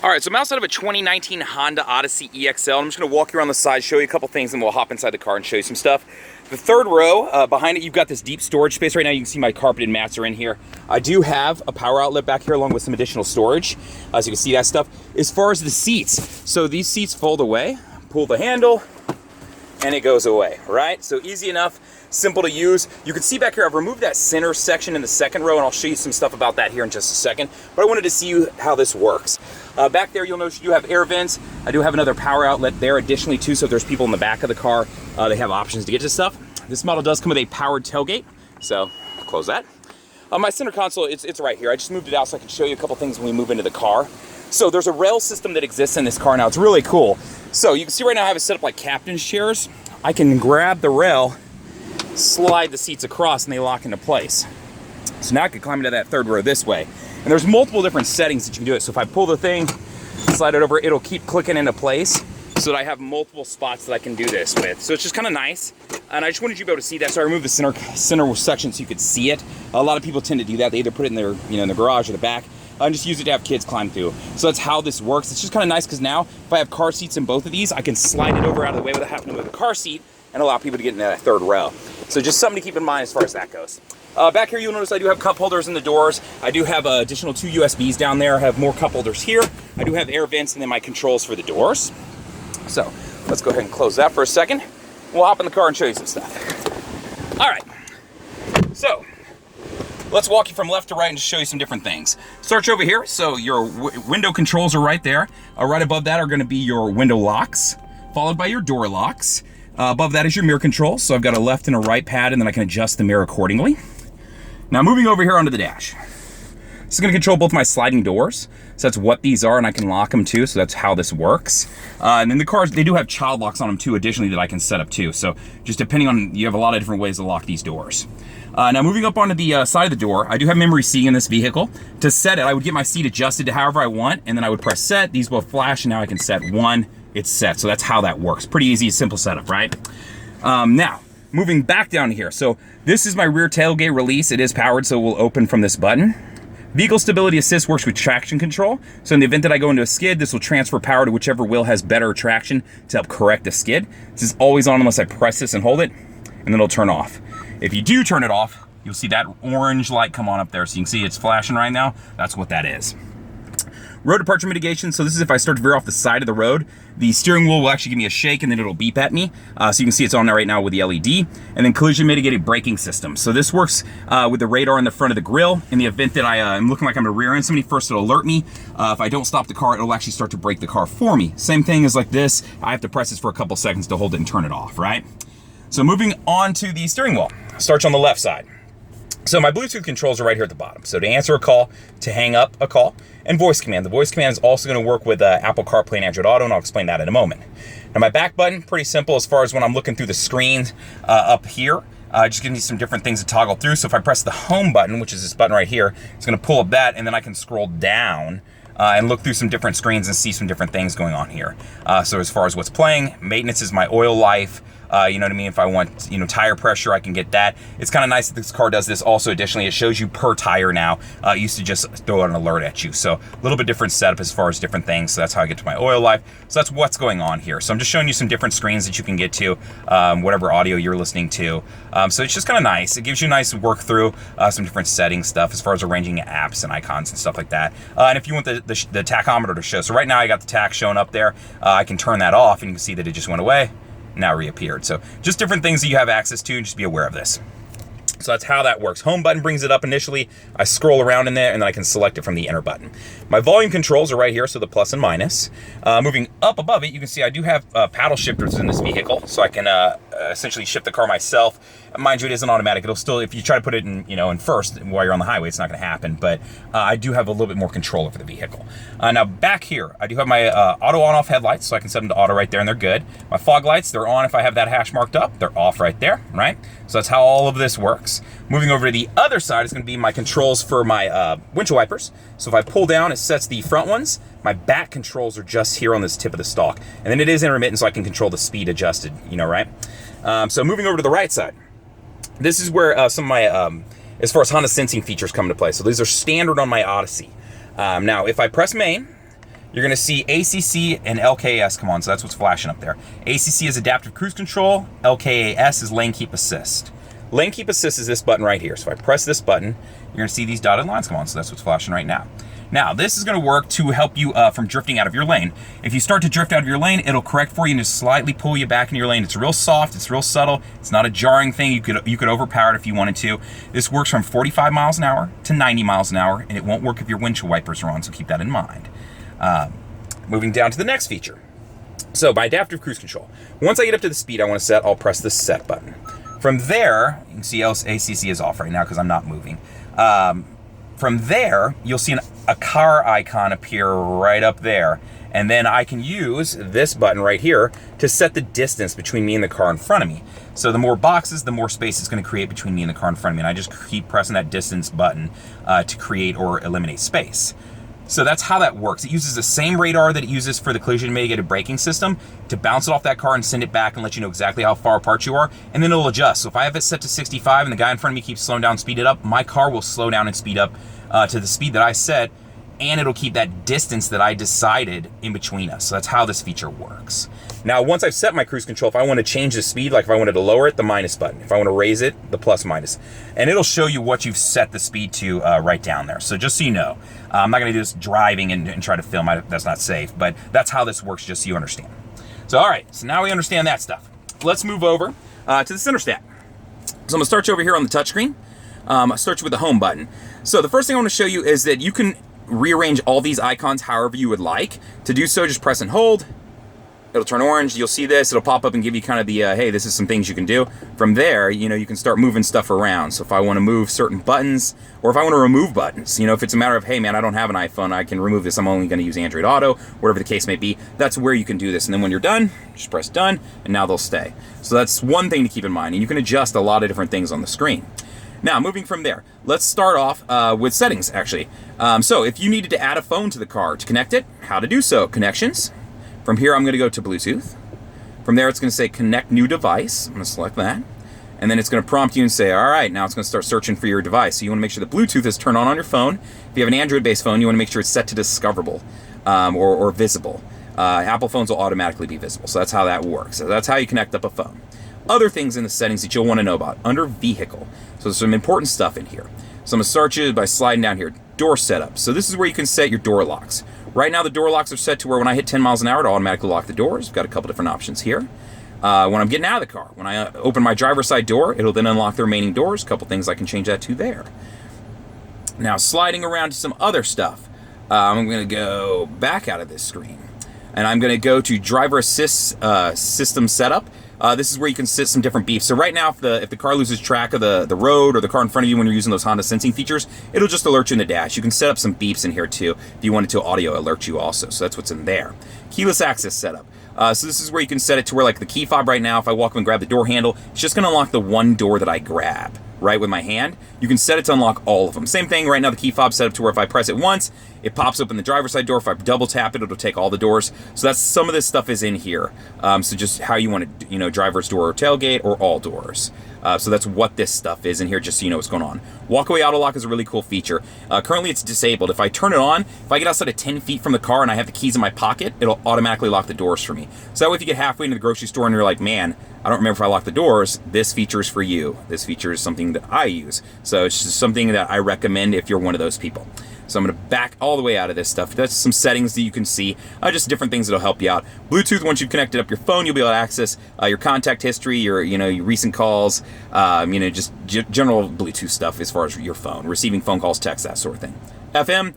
All right, so I'm outside of a 2019 Honda Odyssey EXL. I'm just gonna walk you around the side, show you a couple things, and we'll hop inside the car and show you some stuff. The third row, behind it, you've got this deep storage space. Right now, you can see my carpeted mats are in here. I do have a power outlet back here along with some additional storage, so you can see that stuff. As far as the seats, so these seats fold away, pull the handle, and it goes away, right? So easy enough, simple to use. You can see back here, I've removed that center section in the second row, and I'll show you some stuff about that here in just a second. But I wanted to see you how this works. Back there, you'll notice you do have air vents. I do have another power outlet there additionally too, so if there's people in the back of the car, they have options to get to stuff. This model does come with a powered tailgate, so close that. My center console, it's right here. I just moved it out so I can show you a couple things when we move into the car. So there's a rail system that exists in this car now. It's really cool. So you can see right now I have it set up like captain's chairs. I can grab the rail, slide the seats across, and they lock into place. So now I can climb into that third row this way. And there's multiple different settings that you can do it. So if I pull the thing, slide it over, it'll keep clicking into place so that I have multiple spots that I can do this with. So it's just kind of nice. And I just wanted you to be able to see that. So I removed the center section so you could see it. A lot of people tend to do that. They either put it in their, in the garage or the back. And just use it to have kids climb through. So that's how this works. It's just kind of nice because now if I have car seats in both of these, I can slide it over out of the way without having to move the car seat and allow people to get in that third row. So just something to keep in mind as far as that goes. Back here, you'll notice I do have cup holders in the doors. I do have additional 2 USBs down there. I have more cup holders here. I do have air vents and then my controls for the doors. So let's go ahead and close that for a second. We'll hop in the car and show you some stuff. All right, so let's walk you from left to right and just show you some different things. Search over here. So your window controls are right there. Right above that are gonna be your window locks, followed by your door locks. Above that is your mirror control. So I've got a left and a right pad, and then I can adjust the mirror accordingly. Now moving over here onto the dash. This is gonna control both my sliding doors. So that's what these are, and I can lock them too, so that's how this works. And then the cars, they do have child locks on them too, additionally, that I can set up too. So just depending on, you have a lot of different ways to lock these doors. Now moving up onto the side of the door, I do have memory seating in this vehicle. To set it, I would get my seat adjusted to however I want, and then I would press set, these will flash, and now I can set one, it's set. So that's how that works. Pretty easy, simple setup, right? Now, moving back down here. So this is my rear tailgate release. It is powered, so it will open from this button. Vehicle Stability Assist works with traction control. So in the event that I go into a skid, this will transfer power to whichever wheel has better traction to help correct the skid. This is always on unless I press this and hold it, and then it'll turn off. If you do turn it off, you'll see that orange light come on up there. So you can see it's flashing right now. That's what that is. Road departure mitigation. So this is if I start to veer off the side of the road, the steering wheel will actually give me a shake and then it'll beep at me. So you can see it's on there right now with the LED. And then collision mitigated braking system. So this works with the radar in the front of the grille. In the event that I am looking like I'm gonna rear end somebody, first it'll alert me. If I don't stop the car, it'll actually start to brake the car for me. Same thing as like this. I have to press this for a couple seconds to hold it and turn it off, right? So moving on to the steering wheel. Starts on the left side. So my Bluetooth controls are right here at the bottom. So to answer a call, to hang up a call, and voice command. The voice command is also gonna work with Apple CarPlay and Android Auto, and I'll explain that in a moment. Now my back button, pretty simple as far as when I'm looking through the screens up here. Just gives me some different things to toggle through. So if I press the home button, which is this button right here, it's gonna pull up that, and then I can scroll down and look through some different screens and see some different things going on here. So as far as what's playing, maintenance is my oil life. You know what I mean? If I want, tire pressure, I can get that. It's kind of nice that this car does this. Also, additionally, it shows you per tire now. It used to just throw out an alert at you. So a little bit different setup as far as different things. So that's how I get to my oil life. So that's what's going on here. So I'm just showing you some different screens that you can get to, whatever audio you're listening to. So it's just kind of nice. It gives you a nice work through some different settings stuff as far as arranging apps and icons and stuff like that. And if you want the tachometer to show. So right now I got the tach showing up there. I can turn that off and you can see that it just went away. Now reappeared. So just different things that you have access to, and just be aware of this. So that's how that works. Home button brings it up initially. I scroll around in there and then I can select it from the enter button. My volume controls are right here, so the plus and minus. Moving up above it, you can see I do have paddle shifters in this vehicle, so I can essentially shift the car myself. Mind you, it isn't automatic. It'll still, if you try to put it in, in first while you're on the highway, it's not gonna happen, but I do have a little bit more control over the vehicle. Now back here, I do have my auto on-off headlights, so I can set them to auto right there and they're good. My fog lights, they're on if I have that hash marked up. They're off right there, right? So that's how all of this works. Moving over to the other side is gonna be my controls for my windshield wipers. So if I pull down, it sets the front ones. My back controls are just here on this tip of the stalk. And then it is intermittent, so I can control the speed adjusted, right? So moving over to the right side, this is where some of my, as far as Honda sensing features come into play. So these are standard on my Odyssey. Now, if I press main, you're gonna see ACC and LKAS come on, so that's what's flashing up there. ACC is adaptive cruise control, LKAS is lane keep assist. Lane keep assist is this button right here. So if I press this button, you're gonna see these dotted lines come on, so that's what's flashing right now. Now, this is gonna work to help you from drifting out of your lane. If you start to drift out of your lane, it'll correct for you and just slightly pull you back in your lane. It's real soft, it's real subtle, it's not a jarring thing. You could overpower it if you wanted to. This works from 45 miles an hour to 90 miles an hour, and it won't work if your windshield wipers are on, so keep that in mind. Moving down to the next feature. So by adaptive cruise control, once I get up to the speed I wanna set, I'll press the set button. From there, you can see ACC is off right now because I'm not moving. From there, you'll see a car icon appear right up there. And then I can use this button right here to set the distance between me and the car in front of me. So the more boxes, the more space it's gonna create between me and the car in front of me. And I just keep pressing that distance button to create or eliminate space. So that's how that works. It uses the same radar that it uses for the collision mitigated braking system to bounce it off that car and send it back and let you know exactly how far apart you are, and then it'll adjust. So if I have it set to 65 and the guy in front of me keeps slowing down and speed it up, my car will slow down and speed up to the speed that I set, and it'll keep that distance that I decided in between us. So that's how this feature works. Now, once I've set my cruise control, if I want to change the speed, like if I wanted to lower it, the minus button. If I want to raise it, the plus minus. And it'll show you what you've set the speed to right down there. So just so you know, I'm not going to do this driving and try to film. That's not safe, but that's how this works, just so you understand. So, all right, so now we understand that stuff. Let's move over to the center stack. So I'm going to start you over here on the touchscreen. I'll start you with the home button. So the first thing I want to show you is that you can rearrange all these icons however you would like. To do so, just press and hold. It'll turn orange. You'll see this. It'll pop up and give you kind of the, hey, this is some things you can do. From there, you can start moving stuff around. So if I want to move certain buttons, or if I want to remove buttons, if it's a matter of, hey, man, I don't have an iPhone, I can remove this. I'm only going to use Android Auto, whatever the case may be. That's where you can do this. And then when you're done, just press done, and now they'll stay. So that's one thing to keep in mind. And you can adjust a lot of different things on the screen. Now, moving from there, let's start off with settings, actually. So if you needed to add a phone to the car to connect it, how to do so. Connections. From here, I'm going to go to Bluetooth. From there, it's going to say connect new device. I'm going to select that. And then it's going to prompt you and say, all right, now it's going to start searching for your device. So you want to make sure the Bluetooth is turned on your phone. If you have an Android-based phone, you want to make sure it's set to discoverable or visible. Apple phones will automatically be visible. So that's how that works. So that's how you connect up a phone. Other things in the settings that you'll want to know about under vehicle. So there's some important stuff in here. So I'm going to start you by sliding down here. Door setup. So this is where you can set your door locks. Right now the door locks are set to where when I hit 10 miles an hour, it'll automatically lock the doors. We've got a couple different options here. When I'm getting out of the car, when I open my driver's side door, it'll then unlock the remaining doors. A couple things I can change that to there. Now sliding around to some other stuff. I'm going to go back out of this screen. And I'm going to go to driver assist system setup. This is where you can set some different beeps. So right now, if the car loses track of the road or the car in front of you when you're using those Honda sensing features, it'll just alert you in the dash. You can set up some beeps in here too if you wanted to audio alert you also. So that's what's in there. Keyless access setup. So this is where you can set it to where, like the key fob right now, if I walk up and grab the door handle, it's just going to unlock the one door that I grab, right, with my hand. You can set it to unlock all of them. Same thing right now, the key fob set up to where if I press it once, it pops open the driver's side door. If I double tap it, it'll take all the doors. So that's some of this stuff is in here. So just how you want to, driver's door or tailgate or all doors. So that's what this stuff is in here, just so you know what's going on. Walkaway auto lock is a really cool feature. Currently it's disabled. If I turn it on, if I get outside of 10 feet from the car and I have the keys in my pocket, it'll automatically lock the doors for me. So that way if you get halfway into the grocery store and you're like, man, I don't remember if I locked the doors, this feature is for you. This feature is something that I use. So it's just something that I recommend if you're one of those people. So I'm going to back all the way out of this stuff. That's some settings that you can see, just different things that'll help you out. Bluetooth, once you've connected up your phone, you'll be able to access your contact history, your recent calls, just general Bluetooth stuff as far as your phone, receiving phone calls, text, that sort of thing. FM,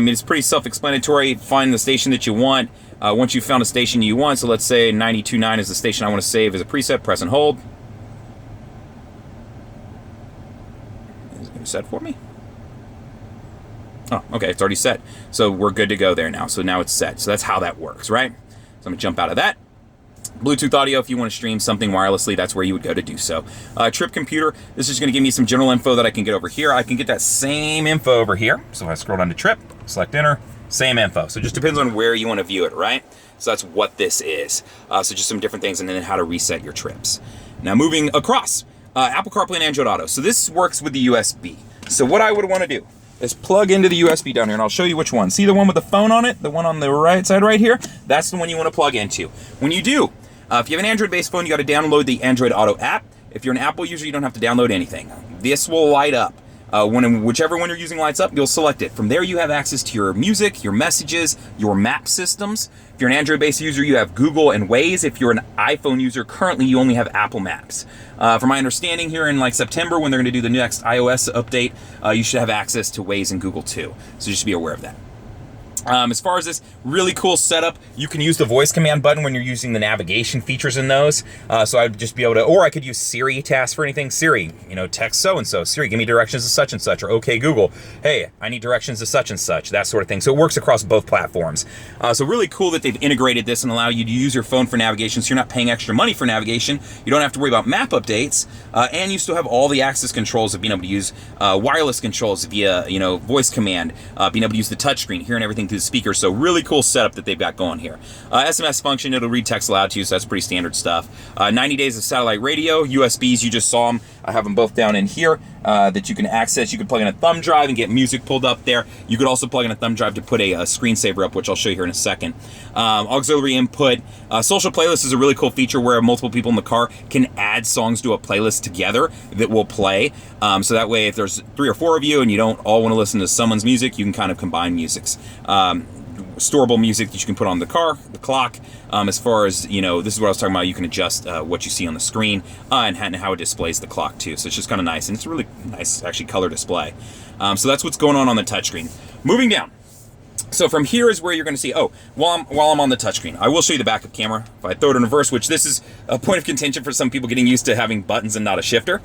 it's pretty self-explanatory. Find the station that you want. Once you've found a station you want, so let's say 92.9 is the station I want to save as a preset, press and hold. Is it set for me? Oh, okay, it's already set. So we're good to go there now. So now it's set. So that's how that works, right? So I'm gonna jump out of that. Bluetooth audio, if you want to stream something wirelessly, that's where you would go to do so. Trip computer, this is gonna give me some general info that I can get over here. I can get that same info over here. So if I scroll down to trip, select enter, same info. So it just depends on where you want to view it, right? So that's what this is. So just some different things and then how to reset your trips. Now moving across, Apple CarPlay and Android Auto. So this works with the USB. So what I would want to do is plug into the USB down here, and I'll show you which one. See the one with the phone on it? The one on the right side right here? That's the one you want to plug into. When you do, if you have an Android-based phone, you got to download the Android Auto app. If you're an Apple user, you don't have to download anything. This will light up. Whichever one you're using lights up, you'll select it. From there, you have access to your music, your messages, your map systems. If you're an Android-based user, you have Google and Waze. If you're an iPhone user, currently you only have Apple Maps. From my understanding, here in like September, when they're going to do the next iOS update, you should have access to Waze and Google too. So just be aware of that. As far as this really cool setup, you can use the voice command button when you're using the navigation features in those. So I'd just be able to, or I could use Siri to ask for anything. Siri, text so-and-so. Siri, give me directions to such and such. Or okay, Google, hey, I need directions to such and such. That sort of thing. So it works across both platforms. So really cool that they've integrated this and allow you to use your phone for navigation. So you're not paying extra money for navigation. You don't have to worry about map updates. And you still have all the access controls of being able to use wireless controls via, voice command, being able to use the touchscreen, hearing everything through the speaker. So really cool setup that they've got going here. SMS function, it'll read text aloud to you, so that's pretty standard stuff. 90 days of satellite radio, USBs, you just saw them. I have them both down in here that you can access. You can plug in a thumb drive and get music pulled up there. You could also plug in a thumb drive to put a screensaver up, which I'll show you here in a second. Auxiliary input. Social playlist is a really cool feature where multiple people in the car can add songs to a playlist together that will play. So that way, if there's 3 or 4 of you and you don't all want to listen to someone's music, you can kind of combine musics. Storable music that you can put on the car, the clock. As far as, this is what I was talking about. You can adjust what you see on the screen and how it displays the clock too. So it's just kind of nice. And it's a really nice, actually, color display. So that's what's going on the touchscreen. Moving down. So from here is where you're going to see, while I'm on the touchscreen, I will show you the backup camera. If I throw it in reverse, which this is a point of contention for some people getting used to having buttons and not a shifter.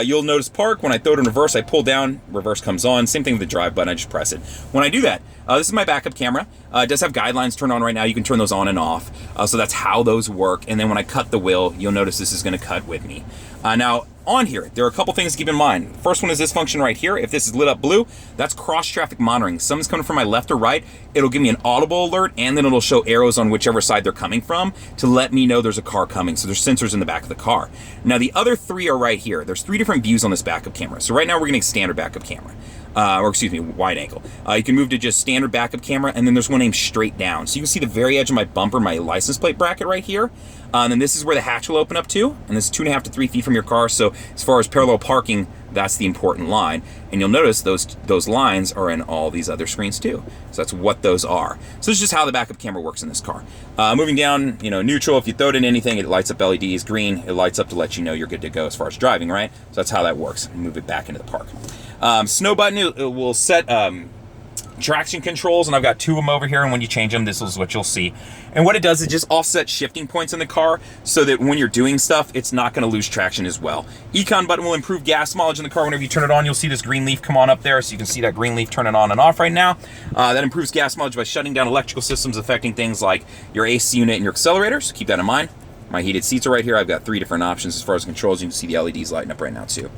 You'll notice park, when I throw it in reverse, I pull down, reverse comes on. Same thing with the drive button, I just press it. When I do that, this is my backup camera. It does have guidelines turned on right now. You can turn those on and off. So that's how those work. And then when I cut the wheel, you'll notice this is going to cut with me. Now, on here, there are a couple things to keep in mind. First one is this function right here. If this is lit up blue, that's cross-traffic monitoring. Someone's coming from my left or right, it'll give me an audible alert, and then it'll show arrows on whichever side they're coming from to let me know there's a car coming. So there's sensors in the back of the car. Now, the other 3 are right here. There's 3 different views on this backup camera. So right now, we're getting standard backup camera. Wide angle. You can move to just standard backup camera, and then there's one aimed straight down. So you can see the very edge of my bumper, my license plate bracket right here. And then this is where the hatch will open up to, and this is 2.5 to 3 feet from your car. So as far as parallel parking, that's the important line. And you'll notice those lines are in all these other screens too. So that's what those are. So this is just how the backup camera works in this car. Moving down, neutral, if you throw it in anything, it lights up LEDs. Green, it lights up to let you know you're good to go as far as driving, right? So that's how that works. Move it back into the park. Snow button, it will set traction controls, and I've got 2 of them over here, and when you change them, this is what you'll see. And what it does is just offset shifting points in the car so that when you're doing stuff, it's not going to lose traction as well. Econ button will improve gas mileage in the car. Whenever you turn it on, you'll see this green leaf come on up there, so you can see that green leaf turning on and off right now. That improves gas mileage by shutting down electrical systems affecting things like your AC unit and your accelerators. Keep that in mind. My heated seats are right here. I've got 3 different options as far as controls. You can see the LEDs lighting up right now too.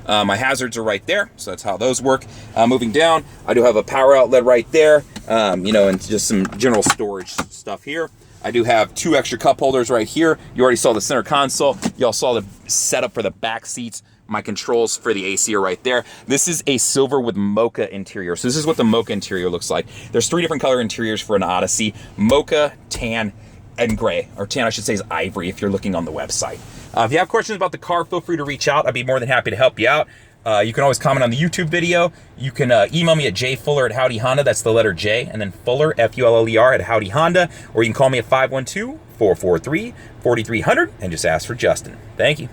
My hazards are right there, so that's how those work. Moving down, I do have a power outlet right there, and just some general storage stuff here. I do have 2 extra cup holders right here. You already saw the center console. Y'all saw the setup for the back seats. My controls for the AC are right there. This is a silver with mocha interior. So this is what the mocha interior looks like. There's 3 different color interiors for an Odyssey: mocha, tan, and gray. Or tan, I should say, is ivory if you're looking on the website. If you have questions about the car, feel free to reach out. I'd be more than happy to help you out. You can always comment on the YouTube video. You can email me at jfuller@Howdy Honda. That's the letter J, and then Fuller, F-U-L-L-E-R, at Howdy Honda. Or you can call me at 512-443-4300 and just ask for Justin. Thank you.